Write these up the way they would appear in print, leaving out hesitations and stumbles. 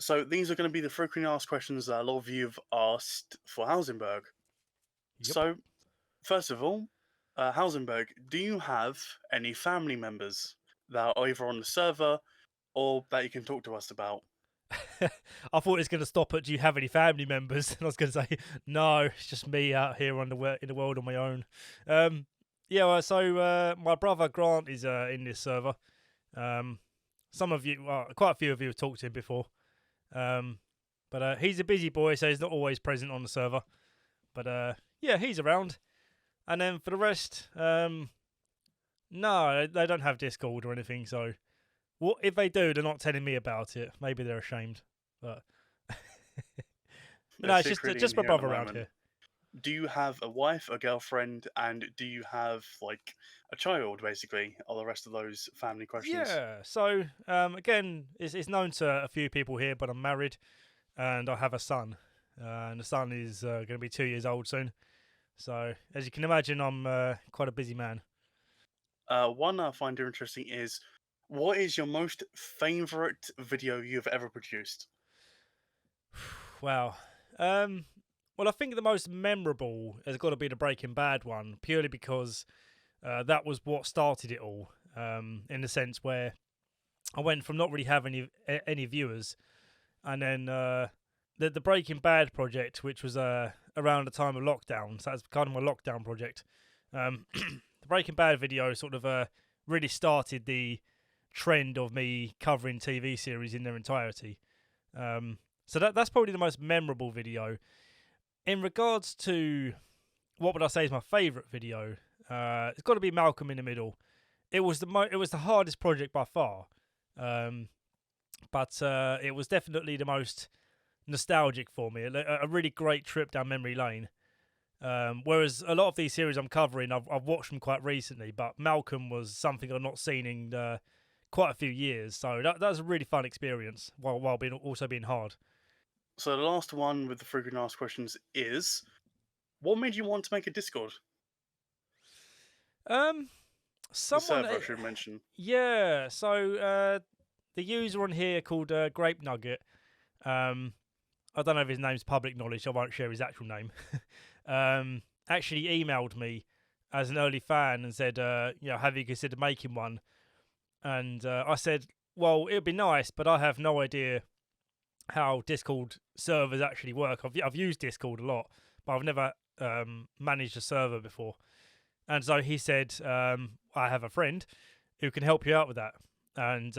So these are going to be the frequently asked questions that a lot of you have asked for Hausenberg. Yep. So, first of all, Hausenberg, do you have any family members that are either on the server or that you can talk to us about? I thought it was going to stop at, do you have any family members? And I was going to say, no, it's just me out here in the world on my own. Yeah, well, so my brother Grant is in this server. Um, some of you, quite a few of you have talked to him before. But he's a busy boy, so he's not always present on the server. But yeah, he's around. And then for the rest, no, they don't have Discord or anything. So what if they do? They're not telling me about it. Maybe they're ashamed. But They're no, it's secretly in just my here at the brother around moment. here. Do you have a wife, a girlfriend, and do you have like a child? Basically, are the rest of those family questions? Yeah. So again, it's known to a few people here, but I'm married and I have a son. And the son is going to be 2 years old soon. So as you can imagine, I'm quite a busy man. One I find interesting is, what is your most favorite video you've ever produced? Wow. Well, I think the most memorable has got to be the Breaking Bad one, purely because that was what started it all. In the sense where I went from not really having any viewers, and then the Breaking Bad project, which was around the time of lockdown, so that's kind of my lockdown project. The Breaking Bad video sort of really started the trend of me covering TV series in their entirety. So that's probably the most memorable video. In regards to what would I say is my favourite video, it's got to be Malcolm in the Middle. It was the hardest project by far, but it was definitely the most nostalgic for me. A really great trip down memory lane. Whereas a lot of these series I'm covering, I've watched them quite recently, but Malcolm was something I've not seen in quite a few years. So that was a really fun experience, while also being hard. So the last one with the frequently asked questions is, what made you want to make a Discord? Um, The someone, server, I should mention. yeah. So the user on here called Grape Nugget. I don't know if his name's public knowledge. I won't share his actual name. Actually emailed me as an early fan and said, have you considered making one? And I said, well, it would be nice, but I have no idea how Discord servers actually work. I've used Discord a lot, but I've never managed a server before. And so he said, I have a friend who can help you out with that. And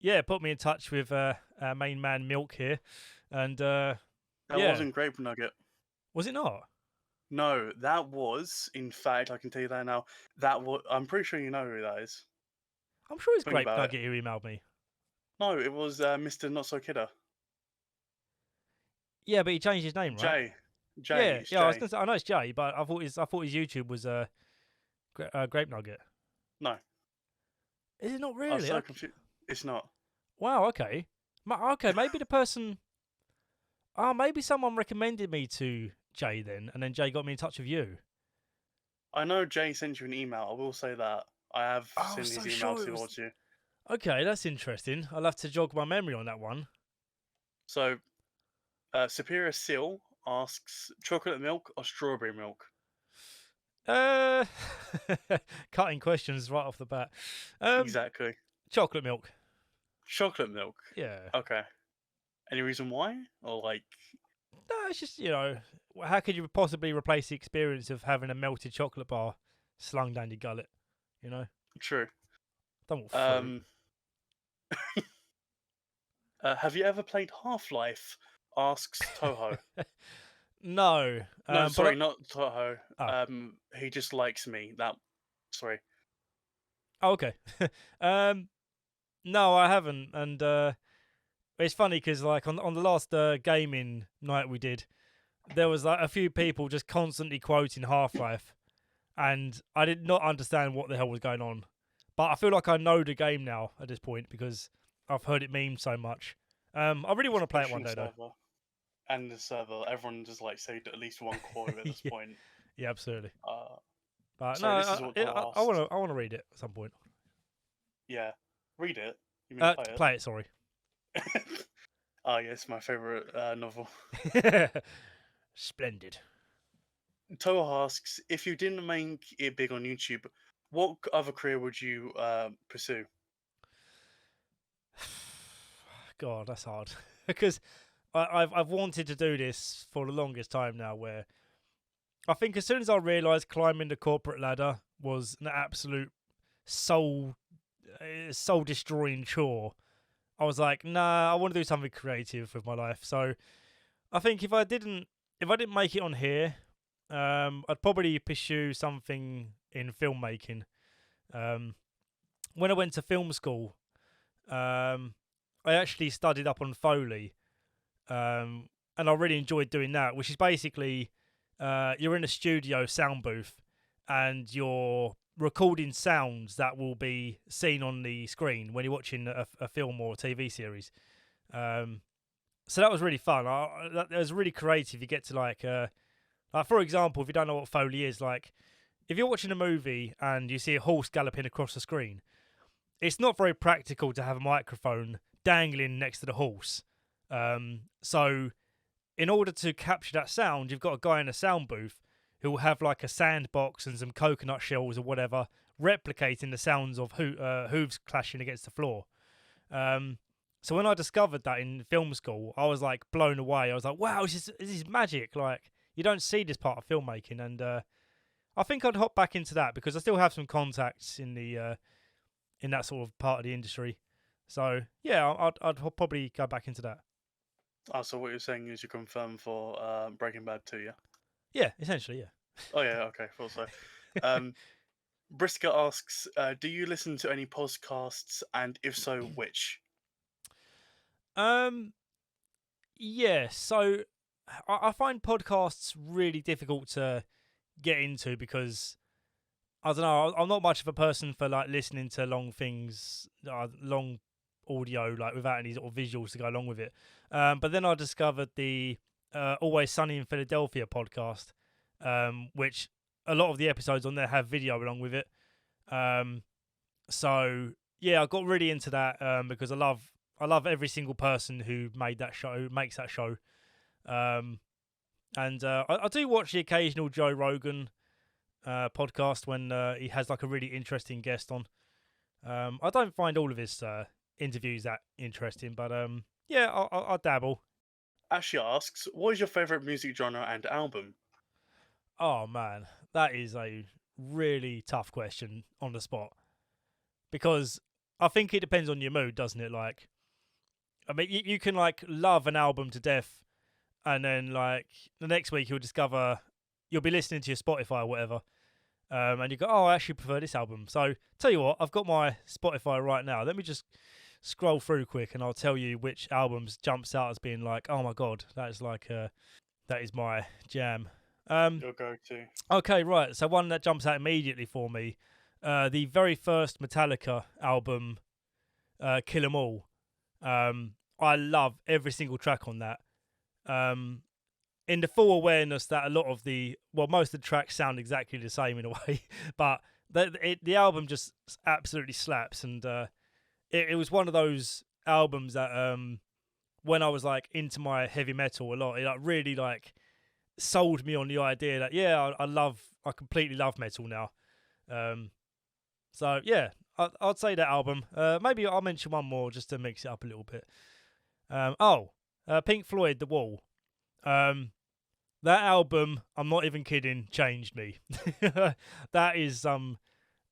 yeah, put me in touch with our main man Milk here. And That yeah, wasn't Grape Nugget. was it not? No, that was, in fact, I can tell you that now. That was. I'm pretty sure you know who that is. I'm sure it's Think Grape about it. Nugget who emailed me. No, it was Mr. Not So Kidder. Yeah, but he changed his name, right? Jay. Jay. Yeah, It's yeah. I was Jay. gonna say I know it's Jay, but I thought his YouTube was Grape Nugget. No, Is it not I was really? so Okay. confused. It's not. Wow. Okay. Okay. Maybe the person. Oh, maybe someone recommended me to Jay then, and then Jay got me in touch with you. I know Jay sent you an email. I will say that. I have Oh, I seen was so his email sure it was. towards you. Okay, that's interesting. I'll have to jog my memory on that one. So, Superior Seal asks, chocolate milk or strawberry milk? Uh, cutting questions right off the bat. Exactly. Chocolate milk. Chocolate milk. Yeah. Okay. Any reason why? Or like, No, it's just how could you possibly replace the experience of having a melted chocolate bar slung down your gullet? You know, true. don't want fruit. Have you ever played Half-Life? Asks Toho. No. No, sorry, but not Toho. oh, He just likes me. Sorry. okay. No, I haven't, and it's funny because like on the last gaming night we did, there was like a few people just constantly quoting Half Life, and I did not understand what the hell was going on. But I feel like I know the game now at this point because I've heard it memed so much. I really want to play it one day though. And the server, everyone just like saved at least one quote at this yeah, point. yeah, absolutely. Uh, But so no, this is what Toho I asked. want to read it at some point. Yeah, read it. You mean play it? Play it. Sorry. Oh, yes, my favorite novel. Splendid. Toho asks, if you didn't make it big on YouTube, what other career would you pursue? God, that's hard because I've wanted to do this for the longest time now. Where I think as soon as I realised climbing the corporate ladder was an absolute soul destroying chore, I was like, nah, I want to do something creative with my life. So I think if I didn't make it on here, I'd probably pursue something in filmmaking. Um, when I went to film school, um, I actually studied up on Foley, and I really enjoyed doing that, which is basically you're in a studio sound booth and you're recording sounds that will be seen on the screen when you're watching a film or a TV series. Um, so that was really fun. That was really creative. You get to like for example, if you don't know what Foley is, like if you're watching a movie and you see a horse galloping across the screen, it's not very practical to have a microphone dangling next to the horse. So in order to capture that sound, you've got a guy in a sound booth who will have like a sandbox and some coconut shells or whatever, replicating the sounds of hooves clashing against the floor. Um, so when I discovered that in film school, I was like blown away. I was like, wow, this is magic. Like you don't see this part of filmmaking, and I think I'd hop back into that because I still have some contacts in that sort of part of the industry. So yeah, I'd probably go back into that. Oh, so what you're saying is you confirm for Breaking Bad too, yeah? Yeah, essentially, Oh, yeah, okay, thought so. yeah. Um, Brisker asks, do you listen to any podcasts, and if so, which? um, yeah. So I find podcasts really difficult to get into because I don't know. I'm not much of a person for like listening to long things, long audio, like without any sort of visuals to go along with it. But then I discovered the Always Sunny in Philadelphia podcast, which a lot of the episodes on there have video along with it. Um, so yeah, I got really into that because I love every single person who made that show, who makes that show. Um, and I do watch the occasional Joe Rogan podcast when he has like a really interesting guest on. I don't find all of his interviews that interesting, but yeah, I'll dabble. Ashley asks, what is your favorite music genre and album? Oh man, that is a really tough question on the spot because I think it depends on your mood, doesn't it? Like, I mean, you can like love an album to death, and then like the next week you'll be listening to your Spotify or whatever, and you go, oh, I actually prefer this album. So tell you what, I've got my Spotify right now. Let me just scroll through quick, and I'll tell you which albums jumps out as being like, oh my god, that is like that is my jam. Your go-to. Okay, right. So one that jumps out immediately for me, the very first Metallica album, Kill 'Em All. I love every single track on that. Um, in the full awareness that most of the tracks sound exactly the same in a way, but the album just absolutely slaps, and it was one of those albums that when I was like into my heavy metal a lot, it like really like sold me on the idea that yeah, I completely love metal now. Um, so yeah, I'd say that album. Maybe I'll mention one more just to mix it up a little bit. Pink Floyd, The Wall. That album, I'm not even kidding, changed me. That is some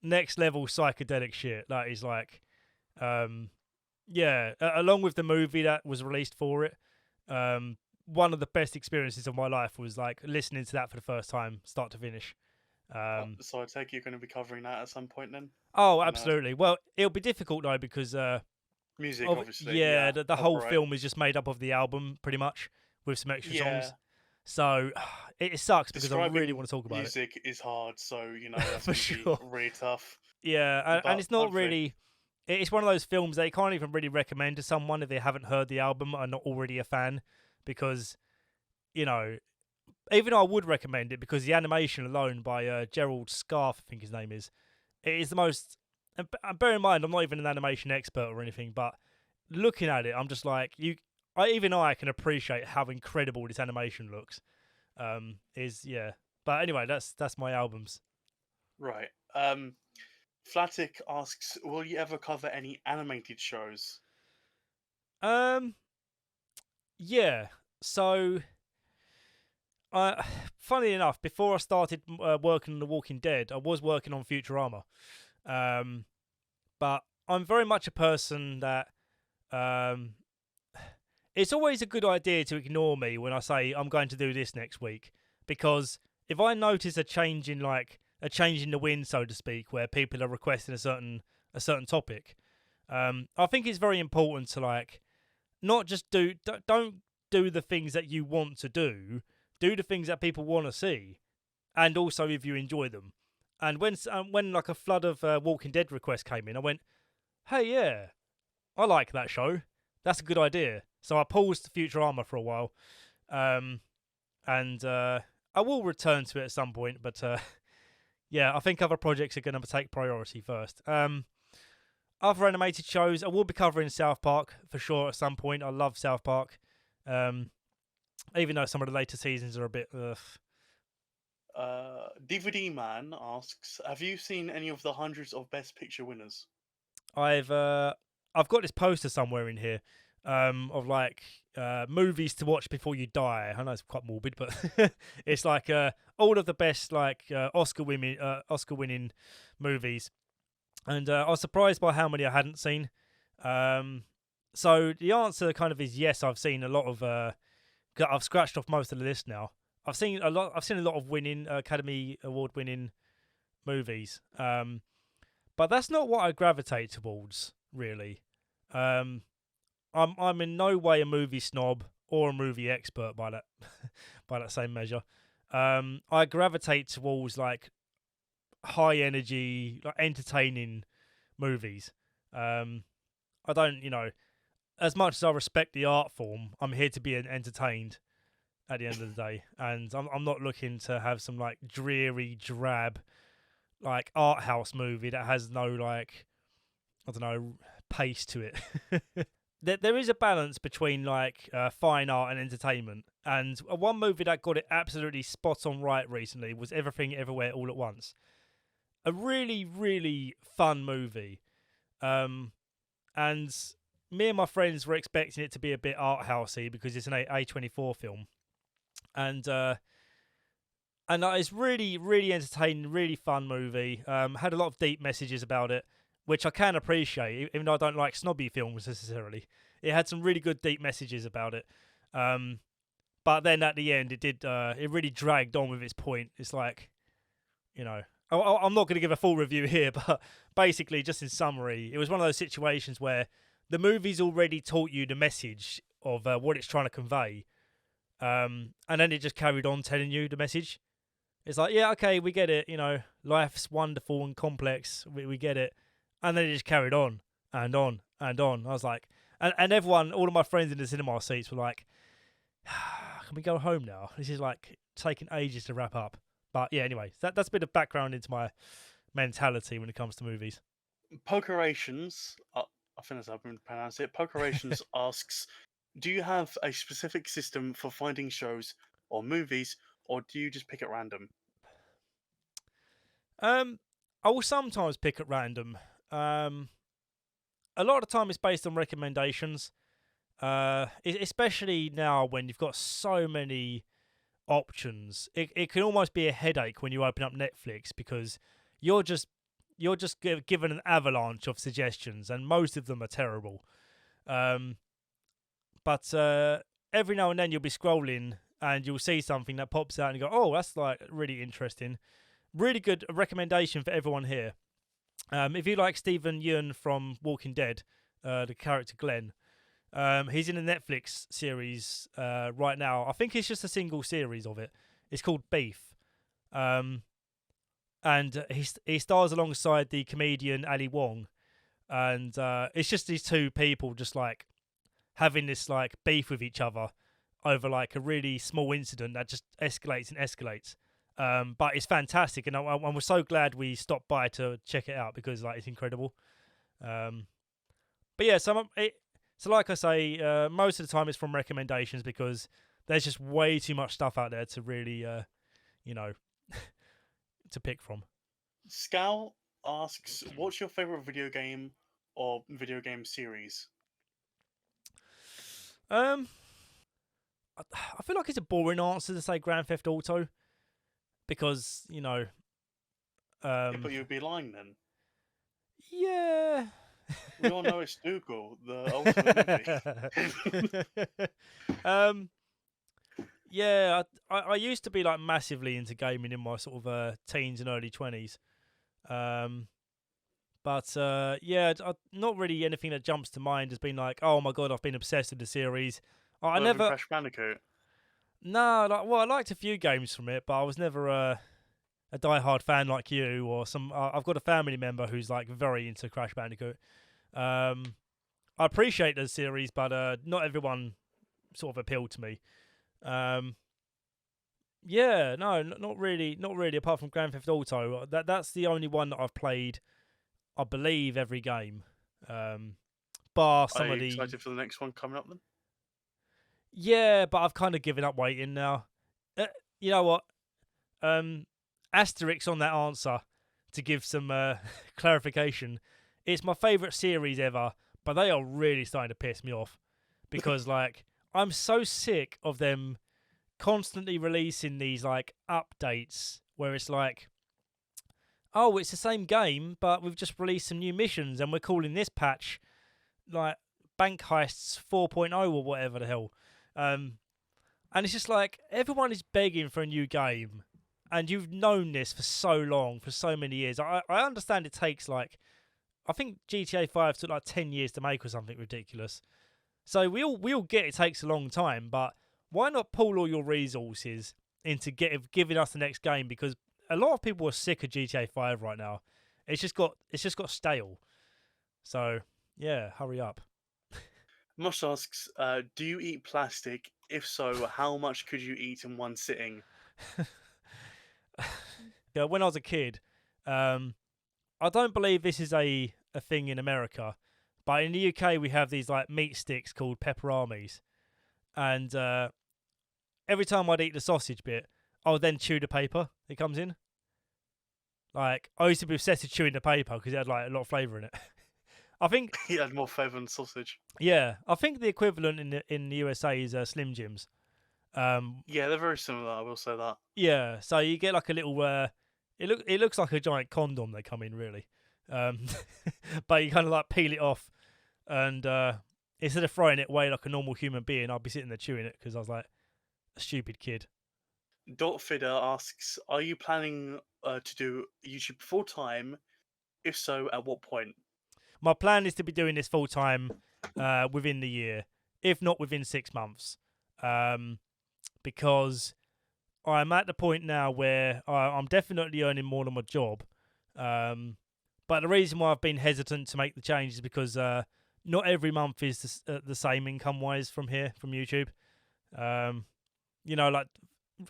next level psychedelic shit. That is like, along with the movie that was released for it, one of the best experiences of my life was like listening to that for the first time, start to finish. So I take it you're going to be covering that at some point then? Oh, And absolutely. Well, it'll be difficult though because music, of obviously, yeah, yeah. the whole film is just made up of the album pretty much with some extra Yeah. songs. So it sucks because I really Describing want to talk about it music is hard, so that's for going to be sure. really tough. Yeah, and But it's not hopefully, really. It's one of those films that you can't even really recommend to someone if they haven't heard the album and are not already a fan, because you know, even though I would recommend it because the animation alone by Gerald Scarfe, I think his name is, it is the most. And bear in mind, I'm not even an animation expert or anything, but looking at it, I'm just like you. I can appreciate how incredible this animation looks. Is yeah. But anyway, that's my albums. Right. Flatic asks, will you ever cover any animated shows? Um, yeah. So, funny enough, before I started working on The Walking Dead, I was working on Futurama. Um, but I'm very much a person that um, it's always a good idea to ignore me when I say I'm going to do this next week, because if I notice a change in the wind, so to speak, where people are requesting a certain topic, I think it's very important to not just don't do the things that you want to do the things that people want to see, and also if you enjoy them. And when like a flood of Walking Dead requests came in, I went, hey, yeah, I like that show, that's a good idea. So I paused Futurama for a while, and I will return to it at some point, but yeah, I think other projects are going to take priority first. Other animated shows, I will be covering South Park for sure at some point. I love South Park, even though some of the later seasons are a bit. DVD Man asks, have you seen any of the hundreds of Best Picture winners? I've got this poster somewhere in here of movies to watch before you die. I know it's quite morbid, but it's like all of the best Oscar winning movies, and I was surprised by how many I hadn't seen. So the answer kind of is yes. I've seen a lot of. I've scratched off most of the list now. I've seen a lot of winning Academy Award winning movies. But that's not what I gravitate towards, really. I'm in no way a movie snob or a movie expert by that by that same measure. I gravitate towards high energy, entertaining movies. I don't, as much as I respect the art form, I'm here to be entertained at the end of the day, and I'm not looking to have some dreary, drab art house movie that has no I don't know, pace to it. There is a balance between fine art and entertainment, and one movie that got it absolutely spot on right recently was Everything Everywhere All at Once. A really, really fun movie, and me and my friends were expecting it to be a bit art housey because it's an A24 film, and it's really, really entertaining, really fun movie. Had a lot of deep messages about it, which I can appreciate, even though I don't like snobby films necessarily. It had some really good deep messages about it. But then at the end, it really dragged on with its point. It's I'm not going to give a full review here, but basically, just in summary, it was one of those situations where the movie's already taught you the message of what it's trying to convey. And then it just carried on telling you the message. It's yeah, okay, we get it. Life's wonderful and complex. We get it. And then it just carried on and on and on. I was and everyone, all of my friends in the cinema seats were can we go home now? This is taking ages to wrap up. But yeah, anyway, that's a bit of background into my mentality when it comes to movies. Pokerations, I think that's how I pronounce it. Pokerations asks, do you have a specific system for finding shows or movies, or do you just pick at random? I will sometimes pick at random. A lot of the time it's based on recommendations. Especially now when you've got so many options. It can almost be a headache when you open up Netflix because you're just given an avalanche of suggestions and most of them are terrible. But every now and then you'll be scrolling and you'll see something that pops out and you go, oh, that's really interesting. Really good recommendation for everyone here. If you like Stephen Yeun from Walking Dead, the character Glenn, he's in a Netflix series right now. I think it's just a single series of it. It's called Beef. And he stars alongside the comedian Ali Wong. And it's just these two people just having this beef with each other over a really small incident that just escalates and escalates. But it's fantastic, and I was so glad we stopped by to check it out because it's incredible. But yeah, So, like I say, most of the time it's from recommendations because there's just way too much stuff out there to really, you know, to pick from. Scout asks, "What's your favorite video game or video game series?" Um, I feel like it's a boring answer to say Grand Theft Auto because Yeah, but you'd be lying then. yeah. We all know it's Dougal, the ultimate movie. um, yeah, I used to be like massively into gaming in my sort of teens and early 20s. But yeah, not really anything that jumps to mind has been like, oh my god, I've been obsessed with the series. I Other than never, Crash Bandicoot. no, like, well, I liked a few games from it, but I was never a die-hard fan like you or some. I've got a family member who's like very into Crash Bandicoot. I appreciate the series, but not everyone sort of appealed to me. Yeah, no, not really, not really. Apart from Grand Theft Auto, that's the only one that I've played. I believe every game, bar Are some you of the. excited for the next one coming up then? Yeah, but I've kind of given up waiting now. You know what? Asterisk on that answer to give some clarification. It's my favourite series ever, but they are really starting to piss me off because like I'm so sick of them constantly releasing these like updates where it's like, oh, it's the same game, but we've just released some new missions and we're calling this patch like Bank Heists 4.0 or whatever the hell. And it's just like everyone is begging for a new game, and you've known this for so long, for so many years. I understand it takes like, I think GTA 5 took like 10 years to make or something ridiculous. So we all get it takes a long time, but why not pool all your resources into giving us the next game? Because a lot of people are sick of GTA 5 right now. It's just got stale. So yeah, hurry up. Mosh asks, "Do you eat plastic? If so, how much could you eat in one sitting?" Yeah, when I was a kid, I don't believe this is a thing in America, but in the UK we have these like meat sticks called pepperonis, and every time I'd eat the sausage bit, I would then chew the paper it comes in. Like I used to be obsessed with chewing the paper because it had like a lot of flavour in it. I think, He had more flavour than sausage. yeah, I think the equivalent in the USA is Slim Jims. Yeah, they're very similar. I will say that. Yeah, so you get like a little. It looks like a giant condom. They come in really, um, but you kind of like peel it off, and instead of throwing it away like a normal human being, I'd be sitting there chewing it because I was like a stupid kid. Dot Fidder asks, "Are you planning to do YouTube full time? If so, at what point?" My plan is to be doing this full time within the year, if not within 6 months, because I'm at the point now where I'm definitely earning more than my job. But the reason why I've been hesitant to make the change is because not every month is the same income wise from here, from YouTube. Like,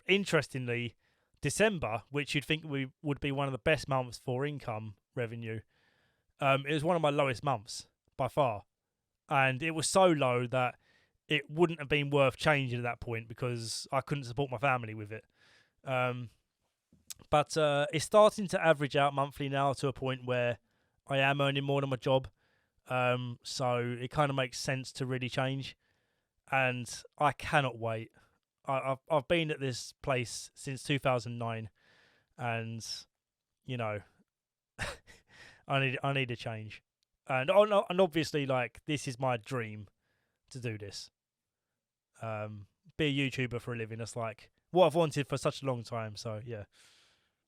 interestingly, December, which you'd think would be one of the best months for income revenue, it was one of my lowest months by far. And it was so low that it wouldn't have been worth changing at that point because I couldn't support my family with it. But it's starting to average out monthly now to a point where I am earning more than my job. So it kind of makes sense to really change. And I cannot wait. I've been at this place since 2009, and I need a change. And obviously, like, this is my dream to do this. Be a YouTuber for a living. That's like what I've wanted for such a long time. So yeah.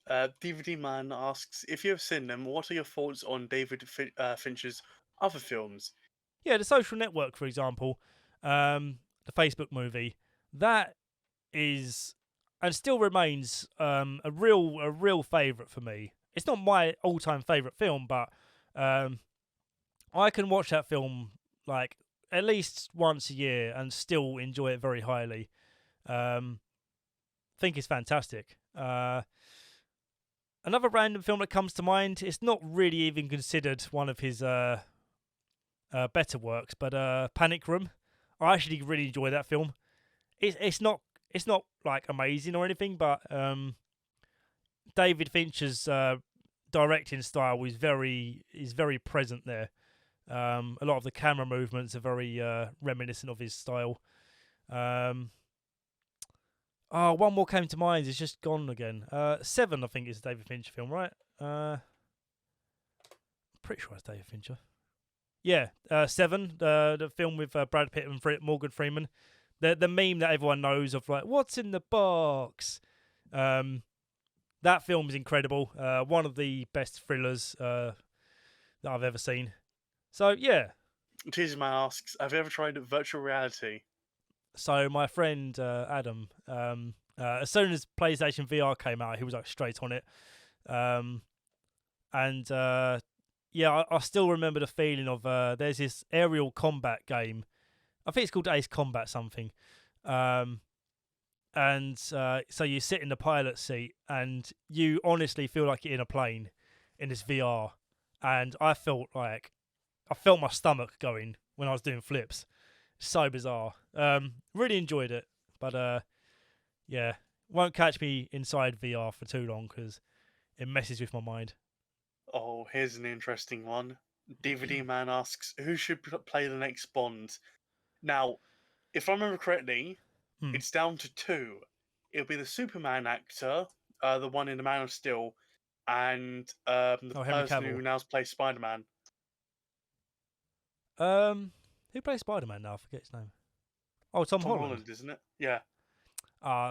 DVD Man asks, "If you have seen them, what are your thoughts on David Fincher's other films?" Yeah, The Social Network, for example, the Facebook movie, that is and still remains a real favourite for me. It's not my all-time favourite film, but I can watch that film like at least once a year and still enjoy it very highly. Think it's fantastic. Another random film that comes to mind, it's not really even considered one of his better works. But Panic Room, I actually really enjoy that film. It's not like amazing or anything, but David Fincher's directing style is very present there. A lot of the camera movements are very reminiscent of his style. One more came to mind. It's just gone again. Seven, I think, is a David Fincher film, right? Pretty sure it's David Fincher. Yeah, Seven, the film with Brad Pitt and Morgan Freeman. The meme that everyone knows of, like, what's in the box? That film is incredible. One of the best thrillers that I've ever seen. So, yeah. Teaser Man asks, have you ever tried virtual reality? So, my friend Adam, as soon as PlayStation VR came out, he was like straight on it. Yeah, I still remember the feeling of there's this aerial combat game. I think it's called Ace Combat something. So you sit in the pilot seat and you honestly feel like you're in a plane in this VR. And I felt my stomach going when I was doing flips. So bizarre. Really enjoyed it. But yeah, won't catch me inside VR for too long because it messes with my mind. Oh, here's an interesting one. DVD Man asks, who should play the next Bond? Now, if I remember correctly, it's down to two. It'll be the Superman actor, the one in The Man of Steel, and the person who now plays Spider-Man. Who plays Spider-Man now? I forget his name. Oh, Tom Holland, isn't it? Yeah.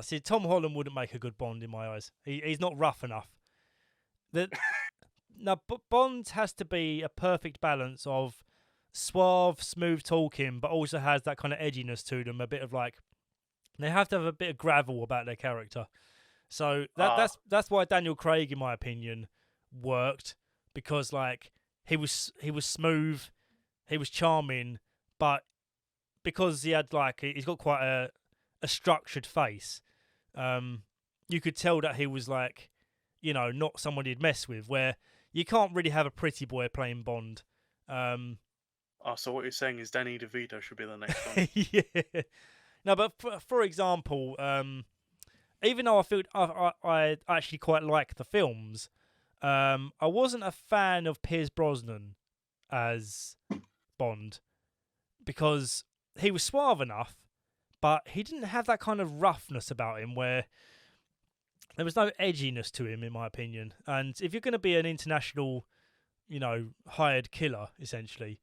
See, Tom Holland wouldn't make a good Bond in my eyes. He's not rough enough. Now, Bond has to be a perfect balance of suave, smooth talking, but also has that kind of edginess to them. A bit of like, they have to have a bit of gravel about their character. So that's why Daniel Craig, in my opinion, worked, because like he was smooth, he was charming, but because he's got quite a structured face, you could tell that he was like, not someone you'd mess with. Where you can't really have a pretty boy playing Bond. So what you're saying is Danny DeVito should be the next one? Yeah. No, but for example, even though I actually quite like the films, I wasn't a fan of Pierce Brosnan as Bond because he was suave enough, but he didn't have that kind of roughness about him where there was no edginess to him, in my opinion. And if you're going to be an international, hired killer, essentially,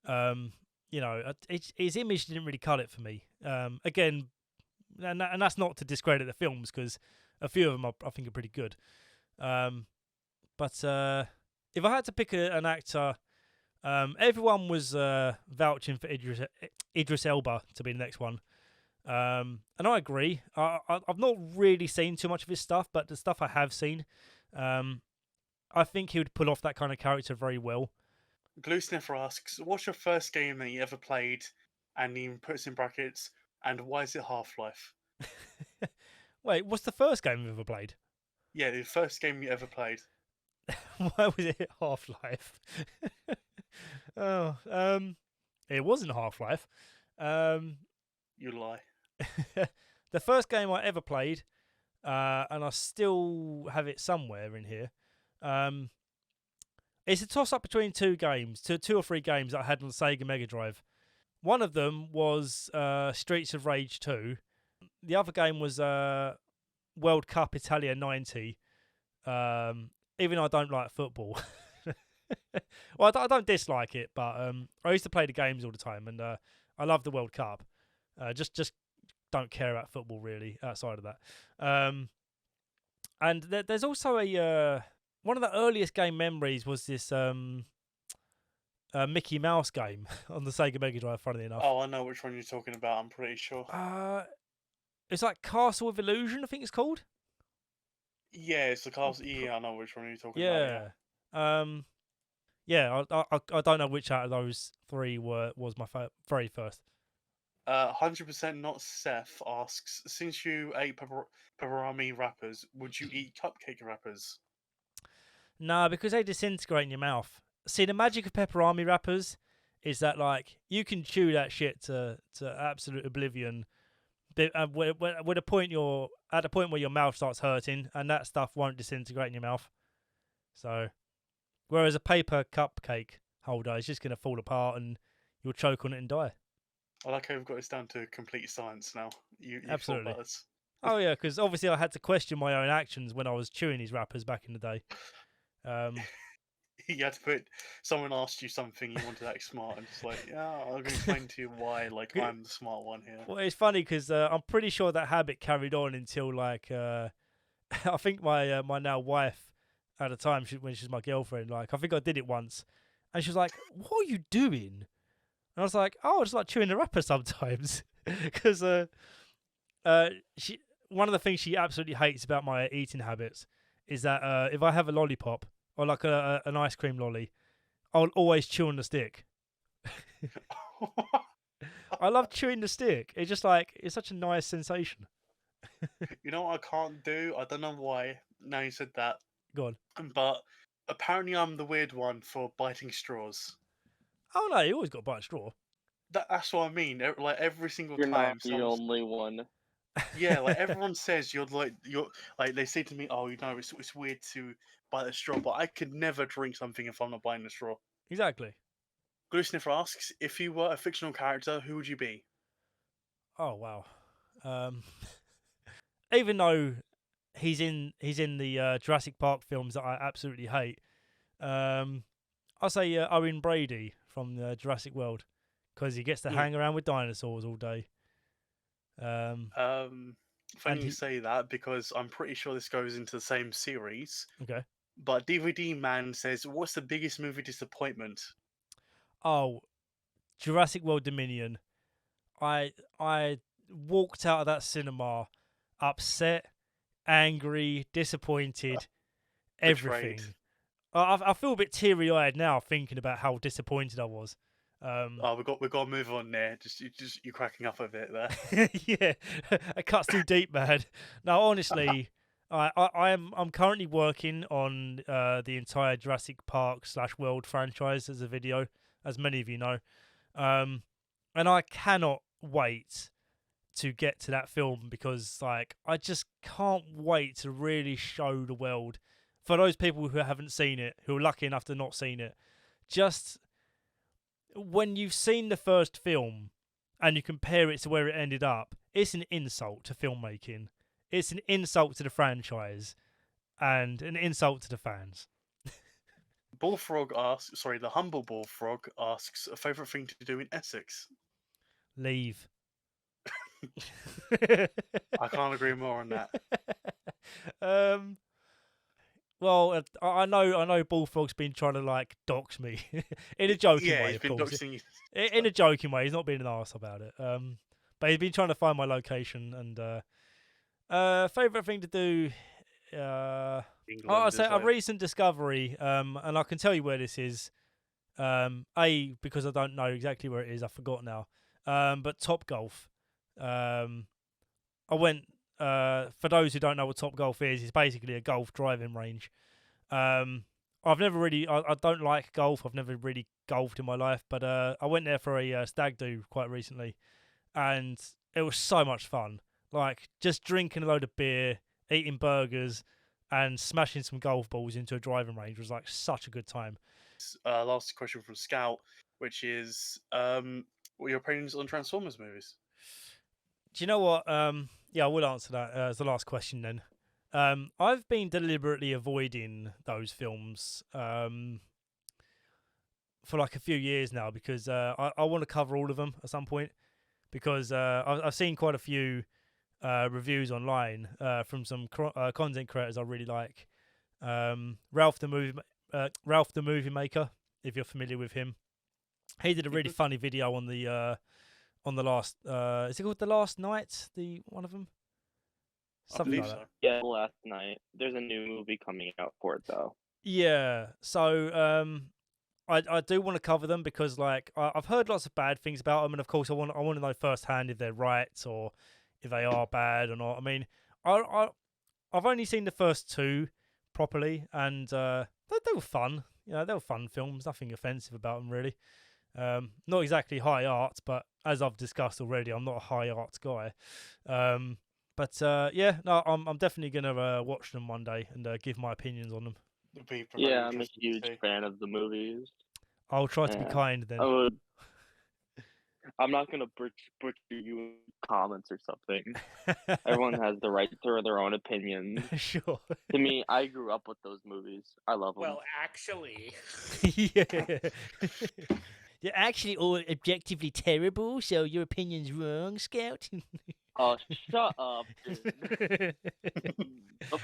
his image didn't really cut it for me. Again, and that's not to discredit the films, because a few of them I think are pretty good. But if I had to pick an actor, everyone was vouching for Idris Elba to be the next one. And I agree. I've not really seen too much of his stuff, but the stuff I have seen, I think he would pull off that kind of character very well. Glue Sniffer asks, what's your first game that you ever played? And he puts in brackets, and why is it Half-Life? Wait, what's the first game you ever played? Yeah, the first game you ever played. Why was it Half-Life? It wasn't Half-Life. You lie. The first game I ever played, and I still have it somewhere in here, it's a toss-up between two or three games that I had on the Sega Mega Drive. One of them was Streets of Rage 2. The other game was World Cup Italia 90. Even though I don't like football. Well, I don't dislike it, but I used to play the games all the time, and I love the World Cup. Just don't care about football really outside of that. And there's also a one of the earliest game memories was this Mickey Mouse game on the Sega Mega Drive, funnily enough. Oh, I know which one you're talking about, I'm pretty sure. It's like Castle of Illusion, I think it's called. Yeah, it's the Castle. Yeah, I know which one you're talking about. Yeah. I don't know which out of those three was my very first. 100% not Seth asks, since you ate pepperoni wrappers, would you eat cupcake wrappers? Nah, because they disintegrate in your mouth. See, the magic of pepperoni wrappers is that like you can chew that shit to absolute oblivion, with a point you're at the point where your mouth starts hurting, and that stuff won't disintegrate in your mouth. So, whereas a paper cupcake holder is just going to fall apart and you'll choke on it and die. I like how we've got this down to complete science now. You Absolutely. thought us. Oh yeah, because obviously I had to question my own actions when I was chewing these wrappers back in the day. You had to put. Someone asked you something, you wanted to act smart, and just like, yeah, I'm going to explain to you why. Like, I'm the smart one here. Well, it's funny because I'm pretty sure that habit carried on until like I think my my now wife at the time when she was my girlfriend. Like I think I did it once, and she was like, "What are you doing?" And I was like, "Oh, I just like chewing the wrapper sometimes," because she one of the things she absolutely hates about my eating habits is that if I have a lollipop or like an ice cream lolly, I'll always chew on the stick. I love chewing the stick. It's just like it's such a nice sensation. You know what I can't do? I don't know why. Now you said that, Go on. but apparently I'm the weird one for biting straws. Oh no, you always got to bite a straw. That's what I mean. Like every single You're time, not the only one. yeah, like everyone says you're like they say to me, oh, you know, it's weird to bite a straw, but I could never drink something if I'm not biting a straw. Exactly. Glue Sniffer asks, if you were a fictional character, who would you be? Oh wow. Even though he's in the Jurassic Park films that I absolutely hate, I'll say Owen Brady from the Jurassic World because he gets to hang around with dinosaurs all day. Funny you say that because I'm pretty sure this goes into the same series. Okay. But DVD Man says, what's the biggest movie disappointment? Oh, Jurassic World Dominion. I walked out of that cinema upset, angry, disappointed, everything. I feel a bit teary-eyed now thinking about how disappointed I was. We've got to move on there. You're cracking up a bit there. Yeah, it cuts too deep, man. No, honestly, I'm currently working on the entire Jurassic Park / World franchise as a video, as many of you know, and I cannot wait to get to that film because like I just can't wait to really show the world for those people who haven't seen it, who are lucky enough to not seen it. Just when you've seen the first film and you compare it to where it ended up, it's an insult to filmmaking. It's an insult to the franchise and an insult to the fans. Bullfrog asks, the humble Bullfrog asks, a favourite thing to do in Essex? Leave. I can't agree more on that. Well, I know Bullfrog's been trying to like dox me in a joking way. He's been doxing you. In a joking way. He's not being an arse about it. But he's been trying to find my location and favorite thing to do. I'll say a recent discovery. And I can tell you where this is. Because I don't know exactly where it is. I forgot now. But Topgolf. I went. For those who don't know what Topgolf is, it's basically a golf driving range. I've never really, I don't like golf. I've never really golfed in my life, but I went there for a stag do quite recently, and it was so much fun. Like just drinking a load of beer, eating burgers, and smashing some golf balls into a driving range was like such a good time. Last question from Scout, which is, what are your opinions on Transformers movies? Do you know what? Yeah, I will answer that as the last question then. I've been deliberately avoiding those films for like a few years now because I want to cover all of them at some point because I've seen quite a few reviews online from some content creators I really like. Ralph the Movie Maker, if you're familiar with him, he did a really funny video on the last. Is it called The Last Night? The one of them. Something like that. Yeah, Last Night. There's a new movie coming out for it though. Yeah, so I do want to cover them because like I've heard lots of bad things about them, and of course I want to know firsthand if they're right or if they are bad or not. I mean, I've only seen the first two properly, and they were fun. You know, they were fun films. Nothing offensive about them really. Not exactly high art, but as I've discussed already, I'm not a high art guy. Yeah, no, I'm definitely gonna watch them one day and give my opinions on them. Yeah, I'm a huge fan of the movies. I'll try to be kind then. I'm not gonna butcher you in comments or something. Everyone has the right to their own opinions. Sure. To me, I grew up with those movies. I love them. Well, actually. Yeah. They're actually all objectively terrible, so your opinion's wrong, Scout. Oh, shut up, dude.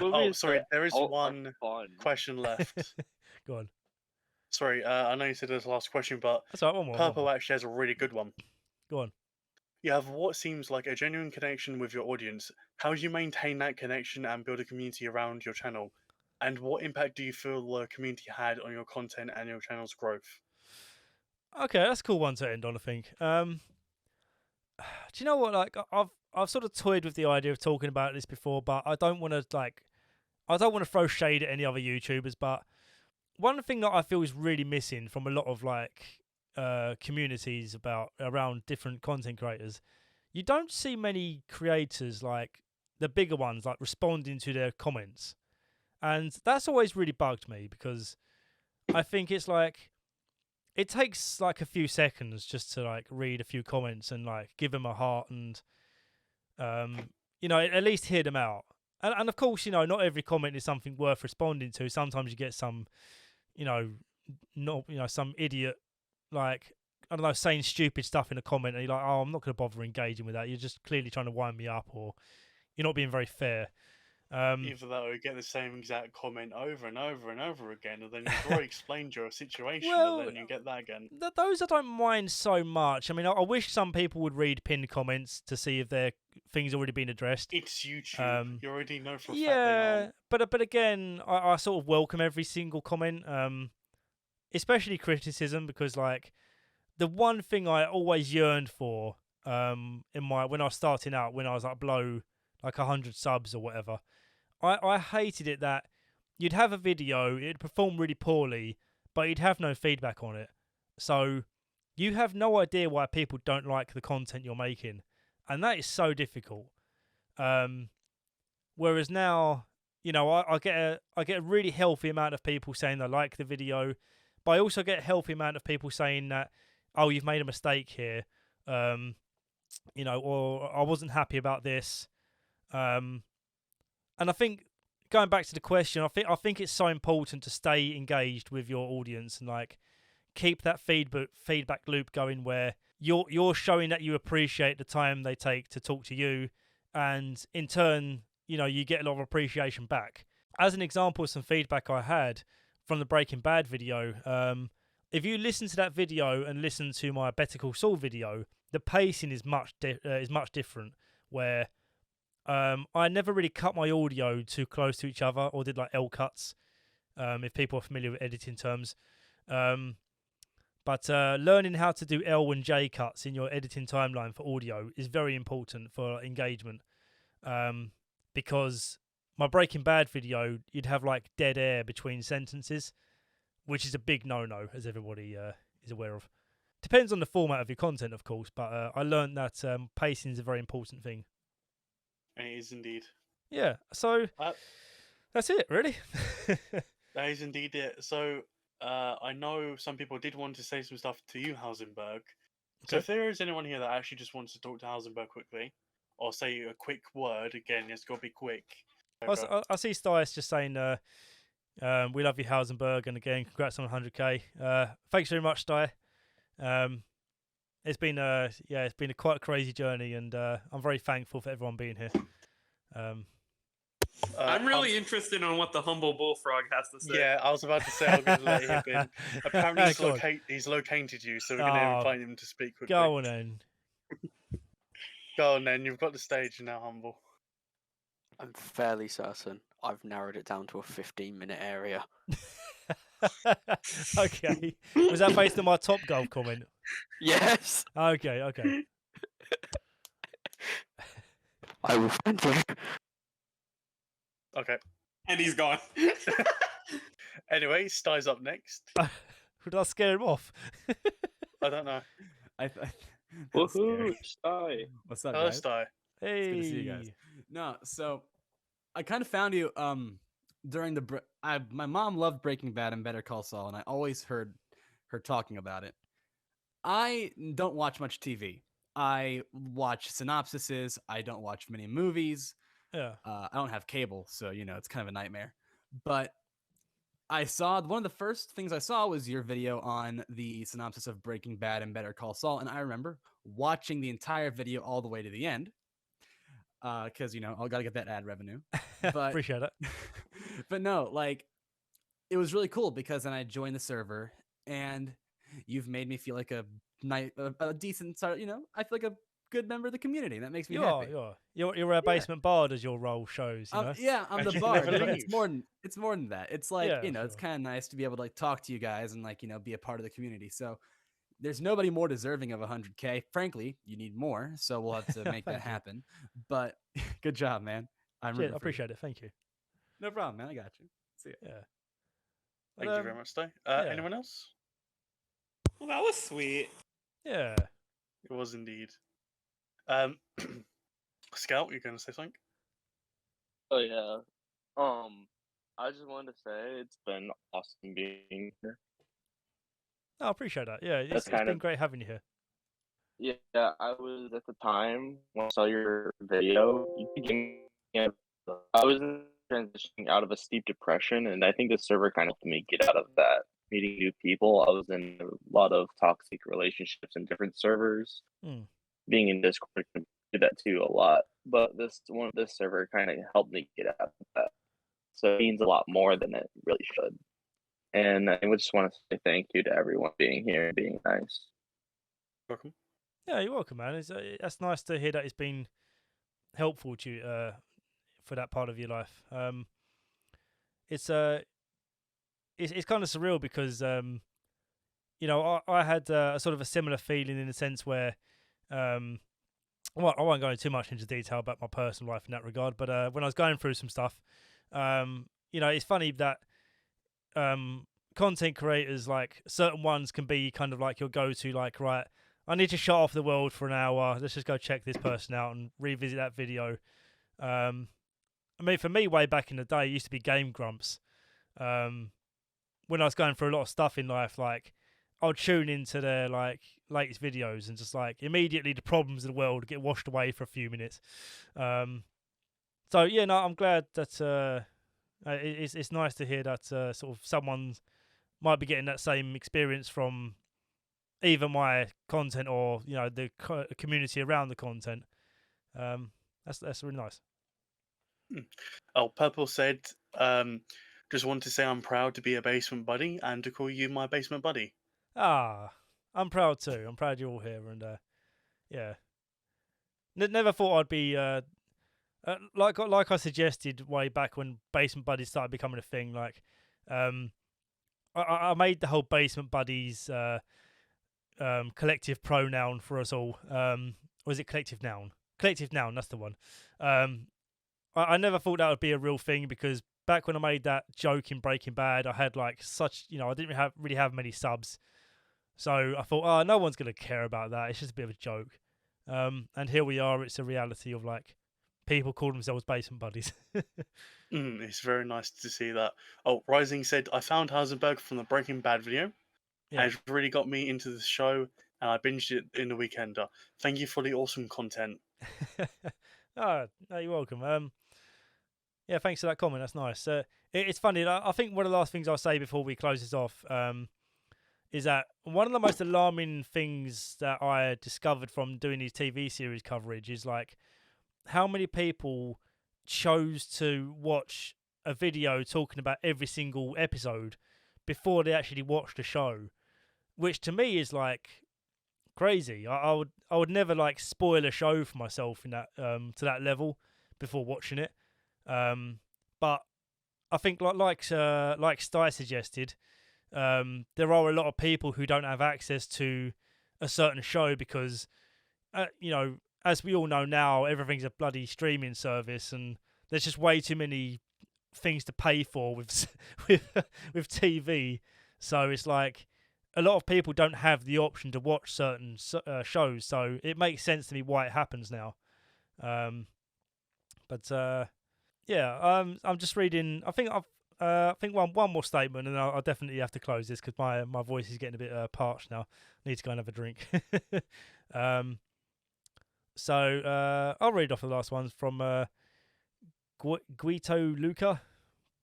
Oh, sorry, there is one question left. Go on. Sorry, I know you said there's the last question, but that's right, one more, Purple actually has a really good one. Go on. You have what seems like a genuine connection with your audience. How do you maintain that connection and build a community around your channel? And what impact do you feel the community had on your content and your channel's growth? Okay, that's a cool one to end on, I think. Do you know what? Like, I've sort of toyed with the idea of talking about this before, but I don't want to throw shade at any other YouTubers. But one thing that I feel is really missing from a lot of communities around different content creators, you don't see many creators like the bigger ones like responding to their comments, and that's always really bugged me because I think it's like it takes like a few seconds just to like read a few comments and like give them a heart and at least hear them out. And of course, not every comment is something worth responding to. Sometimes you get some some idiot like, I don't know, saying stupid stuff in a comment and you're like, oh, I'm not going to bother engaging with that. You're just clearly trying to wind me up, or you're not being very fair. Either that or you get the same exact comment over and over and over again, and then you've already explained your situation, and then you get that again. Those I don't mind so much. I mean, I wish some people would read pinned comments to see if their thing's already been addressed. It's YouTube. You already know for a fact they Yeah, but again, I sort of welcome every single comment, especially criticism, because like the one thing I always yearned for when I was starting out, when I was like below like 100 subs or whatever, I hated it that you'd have a video, it'd perform really poorly, but you'd have no feedback on it. So you have no idea why people don't like the content you're making, and that is so difficult. Whereas now, I get a really healthy amount of people saying they like the video, but I also get a healthy amount of people saying that, oh, you've made a mistake here, or I wasn't happy about this. And I think, going back to the question, I think it's so important to stay engaged with your audience and like keep that feedback loop going, where you're showing that you appreciate the time they take to talk to you, and in turn, you get a lot of appreciation back. As an example of some feedback I had from the Breaking Bad video, if you listen to that video and listen to my Better Call Saul video, the pacing is much different, where I never really cut my audio too close to each other or did like L cuts, if people are familiar with editing terms. But learning how to do L and J cuts in your editing timeline for audio is very important for engagement, because my Breaking Bad video, you'd have like dead air between sentences, which is a big no-no, as everybody is aware of. Depends on the format of your content, of course, but I learned that pacing is a very important thing. And it is indeed. Yeah, so that's it, really. That is indeed it. So I know some people did want to say some stuff to you, Hausenberg. So if there is anyone here that actually just wants to talk to Hausenberg quickly, or say a quick word, again, it's got to be quick. I see Stice just saying, we love you, Hausenberg, and again, congrats on 100k. Thanks very much, Sty. It's been a quite a crazy journey, and I'm very thankful for everyone being here. I'm really interested in what the humble bullfrog has to say. Yeah, I was about to say I'm going to let him in. Apparently he's located you, so we're going to invite him to speak quickly. Go on then. Go on then, you've got the stage now, Humble. I'm fairly certain I've narrowed it down to a 15-minute area. Okay. Was that based on my Top Golf comment? Yes. Okay. I will find you. Okay. And he's gone. Anyway, Sty's up next. Would I scare him off? I don't know. That's scary. Woohoo! Sty. What's up, Hello, guys? Sty. It's good to see you guys. No, so I kind of found you during the my mom loved Breaking Bad and Better Call Saul, and I always heard her talking about it. I don't watch much TV. I watch synopsises. I don't watch many movies. Yeah. I don't have cable, so it's kind of a nightmare. But I saw one of the first things I saw was your video on the synopsis of Breaking Bad and Better Call Saul, and I remember watching the entire video all the way to the end because I gotta get that ad revenue. But Appreciate it. but no, like it was really cool because then I joined the server, and you've made me feel like a decent, I feel like a good member of the community. That makes me happy. You're a basement bard, as your role shows. Yeah, I'm And the you bard. never But leave. it's more than that. It's like Yeah, it's sure. kind of nice to be able to like talk to you guys and like be a part of the community. So there's nobody more deserving of 100K. Frankly, you need more, so we'll have to make that Thank you. happen. But good job, man. I'm Shit, rooting I for you. appreciate it. Thank you. No problem, man. I got you. See ya. Yeah. Thank But, you very much, Sty. yeah. Anyone else? Well, that was sweet. Yeah. It was indeed. Scout, you're going to say something? Oh yeah. I just wanted to say it's been awesome being here. I appreciate that. Yeah, That's it's kind been of- great having you here. Yeah, I was at the time when I saw your video. I was transitioning out of a steep depression, and I think the server kind of helped me get out of that. Meeting new people, I was in a lot of toxic relationships in different servers. Mm. Being in Discord can do that too a lot, but this server kind of helped me get out of that. So it means a lot more than it really should. And I would just want to say thank you to everyone being here and being nice. Welcome. Yeah, you're welcome, man. That's nice to hear that it's been helpful to you for that part of your life. It's kind of surreal because I had a sort of a similar feeling in the sense where well, I won't go into too much into detail about my personal life in that regard, but when I was going through some stuff, it's funny that content creators, like certain ones can be kind of like your go-to, like, right, I need to shut off the world for an hour. Let's just go check this person out and revisit that video. I mean, for me, way back in the day, it used to be Game Grumps. When I was going through a lot of stuff in life, like, I would tune into their like latest videos and just like immediately the problems of the world get washed away for a few minutes. So yeah, no, I'm glad that it's nice to hear that sort of someone might be getting that same experience from either my content or the community around the content. That's really nice. Oh, Purple said, just want to say I'm proud to be a basement buddy and to call you my basement buddy. I'm proud too. I'm proud you're all here, and yeah. Never thought I'd be like I suggested way back when basement buddies started becoming a thing. Like, I made the whole basement buddies collective pronoun for us all. Was it collective noun? Collective noun. That's the one. I never thought that would be a real thing because back when I made that joke in Breaking Bad, I had like such, I didn't really have many subs. So I thought, no one's going to care about that. It's just a bit of a joke. And here we are. It's a reality of like people call themselves basement buddies. It's very nice to see that. Oh, Rising said, I found Heisenberg from the Breaking Bad video. Yeah. And it really got me into the show and I binged it in the weekender. Thank you for the awesome content. No, you're welcome. Yeah, thanks for that comment. That's nice. It's funny. I think one of the last things I'll say before we close this off is that one of the most alarming things that I discovered from doing these TV series coverage is like how many people chose to watch a video talking about every single episode before they actually watched the show, which to me is like crazy. I would never like spoil a show for myself in that to that level before watching it. But I think like Sty suggested, there are a lot of people who don't have access to a certain show because, as we all know now, everything's a bloody streaming service, and there's just way too many things to pay for with with TV. So it's like a lot of people don't have the option to watch certain shows, so it makes sense to me why it happens now. I'm just reading. I think one more statement, and I'll definitely have to close this because my voice is getting a bit parched now. I need to go and have a drink. I'll read off the last ones from Guito Luca.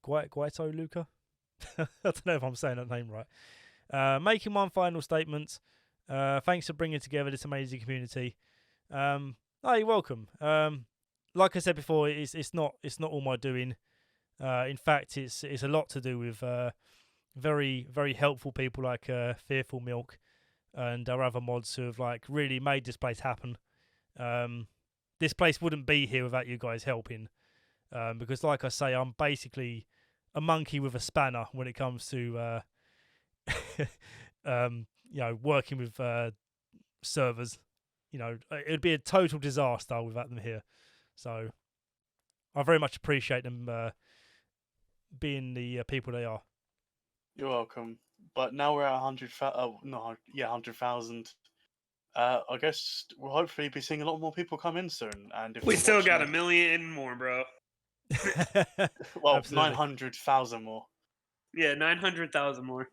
Guito Luca. I don't know if I'm saying that name right. Making one final statement. Thanks for bringing together this amazing community. You're welcome. Like I said before, it's not all my doing. In fact, it's a lot to do with very, very helpful people like Fearful Milk and our other mods who have like really made this place happen. This place wouldn't be here without you guys helping. Because, like I say, I'm basically a monkey with a spanner when it comes to working with servers. It'd be a total disaster without them here. So I very much appreciate them being the people they are. You're welcome. But now we're at 100,000. I guess we'll hopefully be seeing a lot more people come in soon. And if We you're still watching got 1 million more, bro. well, Absolutely. 900,000 more. Yeah, 900,000 more.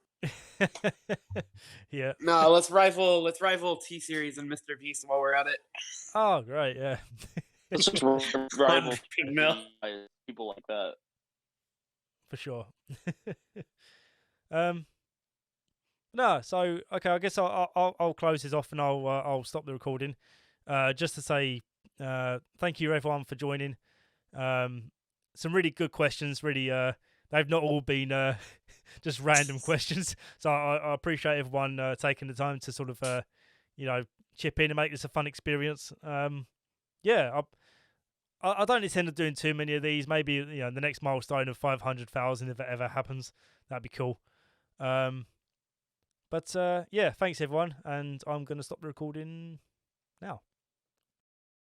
Yeah. No, let's rival T Series and Mr. Beast while we're at it. Oh, great. Yeah. It's just rival 100 mil. people like that. For sure. No, so okay, I guess I'll close this off and I'll stop the recording. Just to say, thank you everyone for joining. Some really good questions. Really, they've not all been just random questions. So I appreciate everyone taking the time to sort of chip in and make this a fun experience. I don't intend on doing too many of these. Maybe the next milestone of 500,000 if it ever happens. That'd be cool. Thanks everyone, and I'm going to stop the recording now.